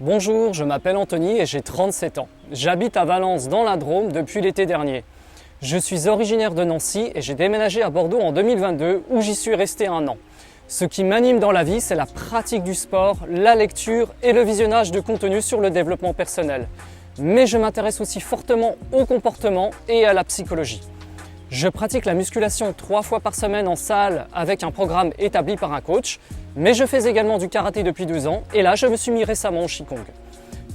Bonjour, je m'appelle Anthony et j'ai 37 ans. J'habite à Valence dans la Drôme depuis l'été dernier. Je suis originaire de Nancy et j'ai déménagé à Bordeaux en 2022 où j'y suis resté 1 an. Ce qui m'anime dans la vie, c'est la pratique du sport, la lecture et le visionnage de contenus sur le développement personnel. Mais je m'intéresse aussi fortement au comportement et à la psychologie. Je pratique la musculation 3 fois par semaine en salle avec un programme établi par un coach, mais je fais également du karaté depuis 2 ans et là je me suis mis récemment au Qigong.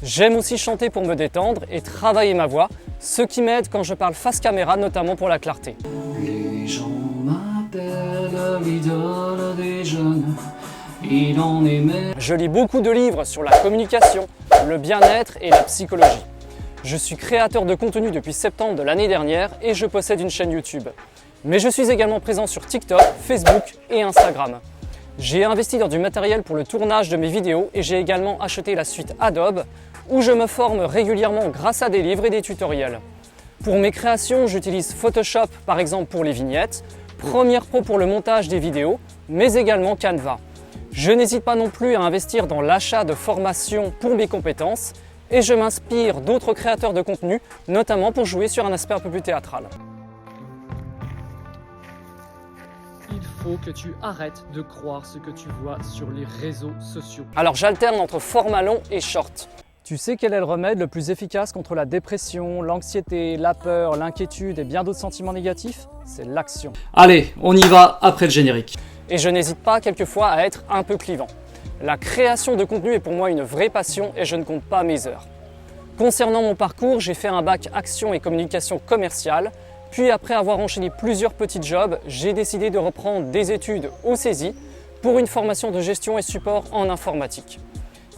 J'aime aussi chanter pour me détendre et travailler ma voix, ce qui m'aide quand je parle face caméra, notamment pour la clarté. Les gens m'appellent l'idole des jeunes, il en est même. Je lis beaucoup de livres sur la communication, le bien-être et la psychologie. Je suis créateur de contenu depuis septembre de l'année dernière et je possède une chaîne YouTube. Mais je suis également présent sur TikTok, Facebook et Instagram. J'ai investi dans du matériel pour le tournage de mes vidéos et j'ai également acheté la suite Adobe où je me forme régulièrement grâce à des livres et des tutoriels. Pour mes créations, j'utilise Photoshop par exemple pour les vignettes, Premiere Pro pour le montage des vidéos, mais également Canva. Je n'hésite pas non plus à investir dans l'achat de formations pour mes compétences et je m'inspire d'autres créateurs de contenu, notamment pour jouer sur un aspect un peu plus théâtral. Il faut que tu arrêtes de croire ce que tu vois sur les réseaux sociaux. Alors j'alterne entre format long et short. Tu sais quel est le remède le plus efficace contre la dépression, l'anxiété, la peur, l'inquiétude et bien d'autres sentiments négatifs? C'est l'action. Allez, on y va après le générique. Et je n'hésite pas quelquefois à être un peu clivant. La création de contenu est pour moi une vraie passion et je ne compte pas mes heures. Concernant mon parcours, j'ai fait un bac action et communication commerciale, puis après avoir enchaîné plusieurs petits jobs, j'ai décidé de reprendre des études au CESI pour une formation de gestion et support en informatique.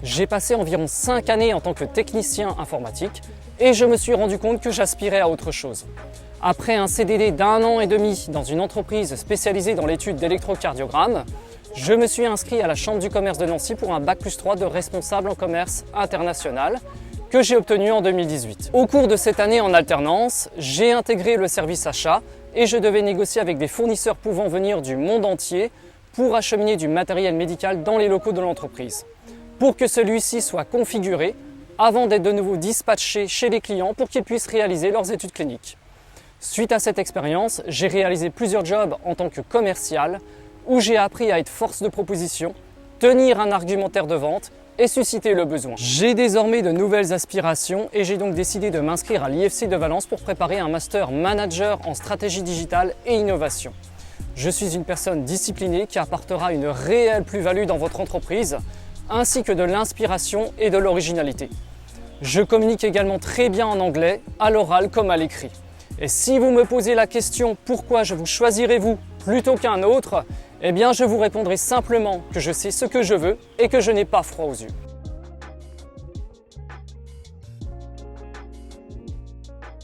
J'ai passé environ 5 années en tant que technicien informatique et je me suis rendu compte que j'aspirais à autre chose. Après un CDD d'1 an et demi dans une entreprise spécialisée dans l'étude d'électrocardiogramme, je me suis inscrit à la Chambre du commerce de Nancy pour un Bac+3 de responsable en commerce international que j'ai obtenu en 2018. Au cours de cette année en alternance, j'ai intégré le service achat et je devais négocier avec des fournisseurs pouvant venir du monde entier pour acheminer du matériel médical dans les locaux de l'entreprise, pour que celui-ci soit configuré avant d'être de nouveau dispatché chez les clients pour qu'ils puissent réaliser leurs études cliniques. Suite à cette expérience, j'ai réalisé plusieurs jobs en tant que commercial où j'ai appris à être force de proposition, tenir un argumentaire de vente et susciter le besoin. J'ai désormais de nouvelles aspirations et j'ai donc décidé de m'inscrire à l'IFC de Valence pour préparer un master manager en stratégie digitale et innovation. Je suis une personne disciplinée qui apportera une réelle plus-value dans votre entreprise, ainsi que de l'inspiration et de l'originalité. Je communique également très bien en anglais, à l'oral comme à l'écrit. Et si vous me posez la question pourquoi je vous choisirais vous plutôt qu'un autre, eh bien je vous répondrai simplement que je sais ce que je veux et que je n'ai pas froid aux yeux.